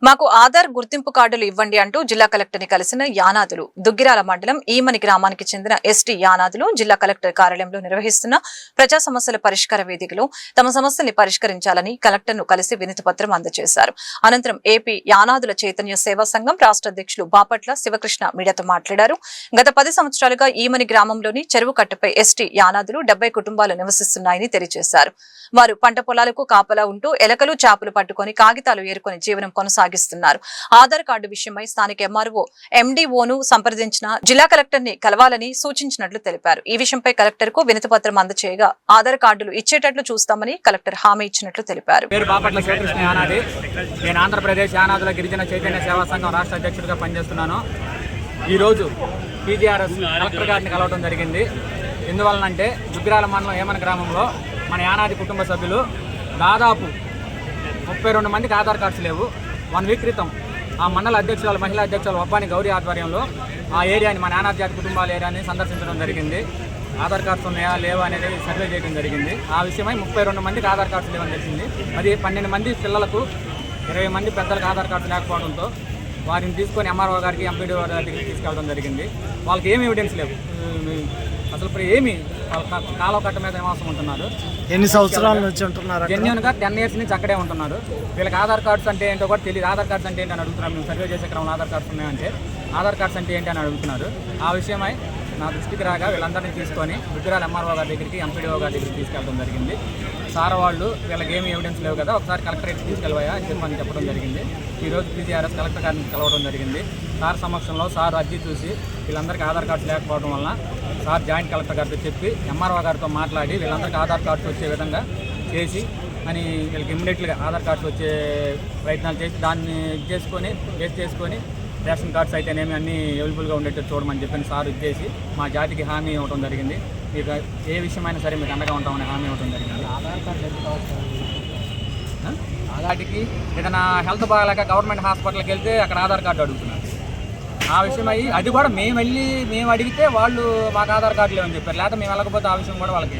మాకు ఆధార్ గుర్తింపు కార్డులు ఇవ్వండి అంటూ జిల్లా కలెక్టర్ ని కలిసిన యానాదులు. దుగ్గిరాల మండలం ఈమని గ్రామానికి చెందిన ఎస్టీ యానాదులు జిల్లా కలెక్టర్ కార్యాలయంలో నిర్వహిస్తున్న ప్రజా సమస్యల పరిష్కార వేదికలో తమ సమస్యల్ని పరిష్కరించాలని కలెక్టర్ ను కలిసి వినతి పత్రం అందజేశారు. అనంతరం ఏపీ యానాదుల చైతన్య సేవా సంఘం రాష్ట్ర అధ్యక్షులు బాపట్ల శివకృష్ణ మీడియాతో మాట్లాడారు. గత 10 సంవత్సరాలుగా ఈమని గ్రామంలోని చెరువు కట్టపై ఎస్టీ యానాదులు 70 కుటుంబాలు నివసిస్తున్నాయని తెలియజేశారు. వారు పంట పొలాలకు కాపలా ఉంటూ ఎలకలు చేపలు పట్టుకుని కాగితాలు ఏరుకుని జీవనం కొనసాగిస్తున్నారు. ఆధార్ కార్డు విషయమై స్థానిక ఎంఆర్ఓ ఎండీఓను సంప్రదించిన జిల్లా కలెక్టర్ ని కలవాలని సూచించినట్లు తెలిపారు. ఈ విషయంపై కలెక్టర్ కు వినతి పత్రం అందజేయగా ఆధార్ కార్డులు ఇచ్చేటట్లు చూస్తామని కలెక్టర్ హామీ ఇచ్చినట్లు తెలిపారు. నేను ఆంధ్రప్రదేశ్ యానాదుల గిరిజన చైతన్య సేవా సంఘం రాష్ట్ర అధ్యక్షుడిగా పనిచేస్తున్నాను. ఈరోజు పీజీఆర్ఎస్ కలెక్టర్ గారిని కలవడం జరిగింది. ఎందువలనంటే దుగ్గిరాల మండలం ఏమన గ్రామంలో మన యానాది కుటుంబ సభ్యులు దాదాపు 32 మందికి ఆధార్ కార్డ్స్ లేవు. 1 వీక్ క్రితం ఆ మండల అధ్యక్షురాలు మహిళా అధ్యక్షులు ఒబ్బాని గౌరీ ఆధ్వర్యంలో ఆ ఏరియాని మన యానాది జాతి కుటుంబాల ఏరియాని సందర్శించడం జరిగింది. ఆధార్ కార్డ్స్ ఉన్నాయా లేవా అనేది సర్వే చేయడం జరిగింది. ఆ విషయమై 32 మందికి ఆధార్ కార్డ్స్ లేవని తెలిసింది. అది 12 మంది పిల్లలకు 20 మంది పెద్దలకు ఆధార్ కార్డ్స్ లేకపోవడంతో వారిని తీసుకొని ఎంఆర్ఓ గారికి ఎంపీడీఓ గారికి తీసుకెళ్ళడం జరిగింది. వాళ్ళకి ఏమి ఎవిడెన్స్ లేవు, అసలు ఏమి కాలువ కట్ట మీద నివాసం ఉంటున్నారు. ఎన్ని సంవత్సరాల నుంచి ఉంటున్నారు? జెన్యూన్గా 10 ఇయర్స్ నుంచి అక్కడే ఉంటున్నారు. వీళ్ళకి ఆధార్ కార్డ్స్ అంటే ఏంటో కూడా తెలియదు. ఆధార్ కార్డ్స్ అంటే ఏంటి అని అడుగుతున్నారు. మేము సర్వే చేసే క్రమంలో ఆధార్ కార్డ్స్ ఉన్నాయంటే ఆధార్ కార్డ్స్ అంటే ఏంటి అని అడుగుతున్నారు. ఆ విషయమై నా దృష్టికి రాగా వీళ్ళందరినీ తీసుకొని దుగ్గిరాల ఎంఆర్ఓ గారి దగ్గరికి ఎంపీడీఓ గారి దగ్గరికి తీసుకెళ్ళడం జరిగింది. సార్ వాళ్ళు వీళ్ళకి ఏమి ఎవిడెన్స్ లేవు కదా, ఒకసారి కలెక్టరేట్ తీసుకెళ్ళవా అని చెప్పడం జరిగింది. ఈరోజు పీజీఆర్ఎస్ కలెక్టర్ గారిని కలవడం జరిగింది. సార్ సమక్షంలో సార్ అర్జీ చూసి వీళ్ళందరికీ ఆధార్ కార్డ్స్ లేకపోవడం వలన సార్ జాయింట్ కలెక్టర్ గారితో చెప్పి ఎంఆర్ఓ గారితో మాట్లాడి వీళ్ళందరికీ ఆధార్ కార్డ్స్ వచ్చే విధంగా చేసి అని వీళ్ళకి ఇమ్మీడియట్గా ఆధార్ కార్డ్స్ వచ్చే ప్రయత్నాలు చేసి దాన్ని బేస్ చేసుకొని రేషన్ కార్డ్స్ అయితేనేమి అన్నీ అవైలబుల్గా ఉండేటట్టు చూడమని చెప్పి సార్ ఇచ్చేసి మా జాతికి హామీ ఇవ్వడం జరిగింది. మీకు ఏ విషయమైనా సరే మీకు అండగా ఉంటామని హామీ ఇవ్వడం జరిగింది. ఆధార్ కార్డు వాటికి ఏదైనా హెల్త్ బాగాలేక గవర్నమెంట్ హాస్పిటల్కి వెళ్తే అక్కడ ఆధార్ కార్డు అడుగుతున్నారు. ఆ విషయం అయ్యి అది కూడా మేము అడిగితే వాళ్ళు మాకు ఆధార్ కార్డు లేవని చెప్పారు. లేకపోతే మేము వెళ్ళకపోతే ఆ విషయం కూడా వాళ్ళకి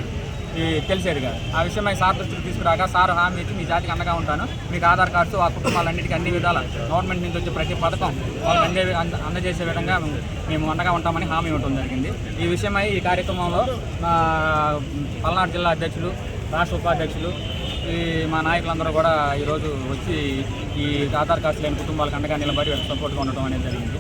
తెలిసేది కాదు. ఆ విషయమై సార్ దృష్టికి తీసుకురాగా సార్ హామీ ఇచ్చి మీ జాతికి అండగా ఉంటాను, మీకు ఆధార్ కార్డ్స్ ఆ కుటుంబాలన్నిటికీ అన్ని విధాల గవర్నమెంట్ నుంచి వచ్చే ప్రతి పథకం వాళ్ళకి అందజేసే విధంగా మేము అండగా ఉంటామని హామీ ఇవ్వడం జరిగింది. ఈ విషయమై ఈ కార్యక్రమంలో పల్నాడు జిల్లా అధ్యక్షులు, రాష్ట్ర ఉపాధ్యక్షులు, మా నాయకులందరూ కూడా ఈరోజు వచ్చి ఈ ఆధార్ కార్డ్స్ లేని కుటుంబాలకు అండగా నిలబడి సపోర్ట్గా ఉండటం అనేది జరిగింది.